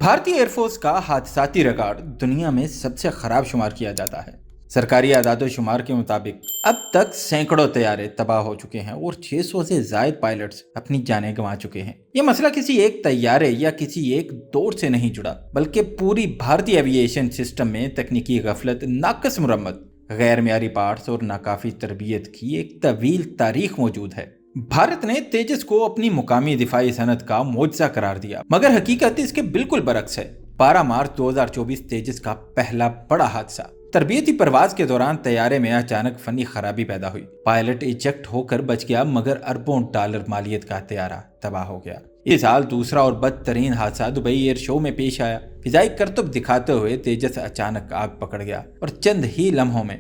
भारतीय एयरफोर्स का हादसाती रिकॉर्ड दुनिया में सबसे खराब शुमार किया जाता है। सरकारी आदाद शुमार के मुताबिक अब तक सैकड़ों तैयारे तबाह हो चुके हैं और 600 से ज्यादा पायलट्स अपनी जानें गंवा चुके हैं। यह मसला किसी एक तैयारे या किसी एक दौर से नहीं जुड़ा, बल्कि पूरी भारतीय एविएशन सिस्टम में तकनीकी गफलत, नाकस मुरम्मत, गैर मियारी पार्ट्स और नाकाफी तरबियत की एक तवील तारीख मौजूद है। भारत ने तेजस को अपनी मुकामी दिफाई सनत का मोजज़ा करार दिया, मगर हकीकत इसके बिल्कुल बरक्स है। 12 मार्च 2024 तेजस का पहला बड़ा हादसा। तरबियती परवाज के दौरान तैयारे में अचानक फनी खराबी पैदा हुई। पायलट इजेक्ट होकर बच गया, मगर अरबों डॉलर मालियत का तैयारा तबाह हो गया। इस साल दूसरा और बदतरीन हादसा दुबई एयर शो में पेश आया। फिजाई करतब दिखाते हुए तेजस अचानक आग पकड़ गया और चंद ही लम्हों में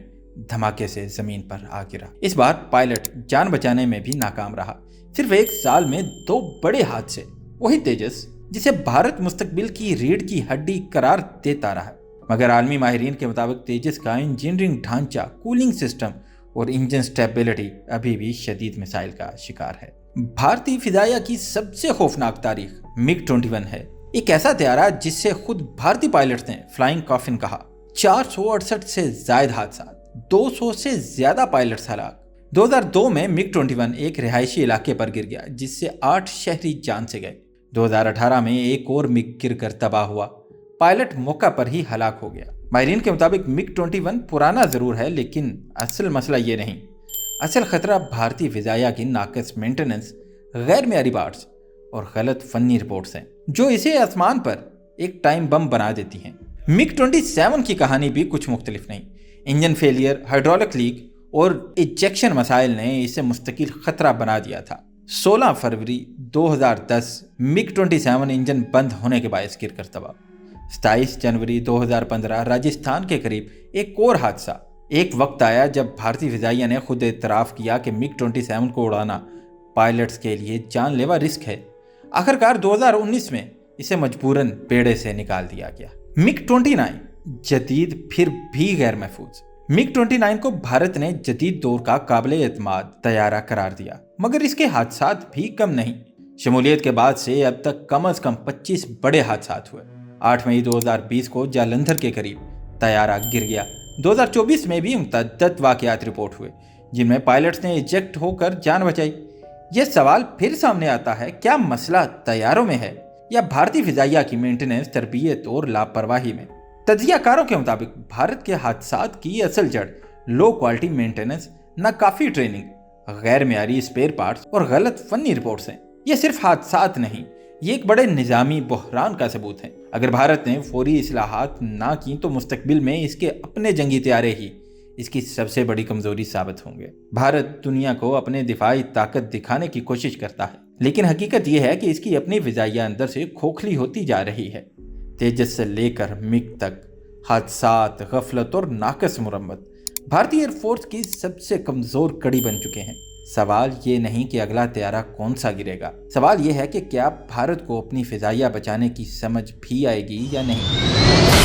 धमाके से जमीन पर आ गिरा। इस बार पायलट जान बचाने में भी नाकाम रहा। सिर्फ एक साल में 2 बड़े हादसे। वही तेजस जिसे भारत मुस्तकबिल की रीढ़ की हड्डी करार देता रहा, मगर आलमी माहिरीन के मुताबिक तेजस का इंजीनियरिंग ढांचा, कूलिंग सिस्टम और इंजन स्टेबिलिटी अभी भी शदीद मिसाइल का शिकार है। भारतीय फिजाइया की सबसे खौफनाक तारीख MiG-21 है। एक ऐसा तैयारा जिससे खुद भारतीय पायलट्स ने फ्लाइंग कॉफिन कहा। 468 से ज्यादा हादसा, 200 से ज्यादा पायलट्स हलाक। 2002 में MiG-21 एक रिहायशी इलाके पर गिर गया, जिससे 8 शहरी जान से गए। 2018 में एक और MiG गिरकर तबाह हुआ। पायलट मौका पर ही हलाक हो गया। माहिरीन के मुताबिक MiG-21 पुराना जरूर है, लेकिन असल मसला ये नहीं। असल खतरा भारतीय फिजाइया की नाकस मेंटेनेंस, गैर मियारी पार्ट्स और गलत फनी रिपोर्ट्स हैं, जो इसे आसमान पर एक टाइम बम बना देती हैं। MiG-27 की कहानी भी कुछ मुख्तलिफ नहीं। इंजन फेलियर, हाइड्रोलिक लीक और इजेक्शन मसाइल ने इसे मुस्तकिल खतरा बना दिया था। 16 फरवरी 2010 MiG-27 इंजन बंद होने के बायस गिरकर तबाह। 27 जनवरी 2015 राजस्थान के करीब एक और हादसा। एक वक्त आया जब भारतीय फिजाइया ने खुद एतराफ़ किया कि MiG-27 को उड़ाना पायलट्स के लिए जानलेवा रिस्क है। आखिरकार 2019 में इसे मजबूरन बेड़े से निकाल दिया गया। MiG-29 जदीद फिर भी गैर महफूज। MiG-29 को भारत ने जदीद दौर का काबिल एतमाद तैयारा करार दिया, मगर इसके हादसात भी कम नहीं। शमूलियत के बाद से अब तक कम अज कम 25 बड़े हादसात हुए। 8 मई 2020 को जालंधर के करीब तैयारा गिर गया। 2024 में भी मुतअद्दिद वाक़यात रिपोर्ट हुए, जिनमें पायलट्स ने इजेक्ट होकर जान बचाई। यह सवाल फिर सामने आता है, क्या मसला तैयारों में है या भारतीय फिजाइया की मेंटेनेंस, तरबियत और लापरवाही में? तज्जियाकारों के मुताबिक भारत के हादसात की असल जड़ लो क्वालिटी मेंटेनेंस, नाकाफी ट्रेनिंग, गैर मियारी स्पेयर पार्ट्स और गलत फनी रिपोर्ट्स हैं। ये सिर्फ हादसात नहीं, ये एक बड़े निज़ामी बहरान का सबूत है। अगर भारत ने फौरी इस्लाहात ना की तो मुस्तकबिल में इसके अपने जंगी तैयारे ही इसकी सबसे बड़ी कमजोरी साबित होंगे। भारत दुनिया को अपने दिफाई ताकत दिखाने की कोशिश करता है, लेकिन हकीकत यह है कि इसकी अपनी फिजाइया अंदर से खोखली होती जा रही है। तेजस से लेकर MiG तक हादसात, गफलत और नाकस मुरम्मत भारतीय एयरफोर्स की सबसे कमजोर कड़ी बन चुके हैं। सवाल ये नहीं कि अगला तैयारा कौन सा गिरेगा, सवाल ये है कि क्या भारत को अपनी फिजाइया बचाने की समझ भी आएगी या नहीं।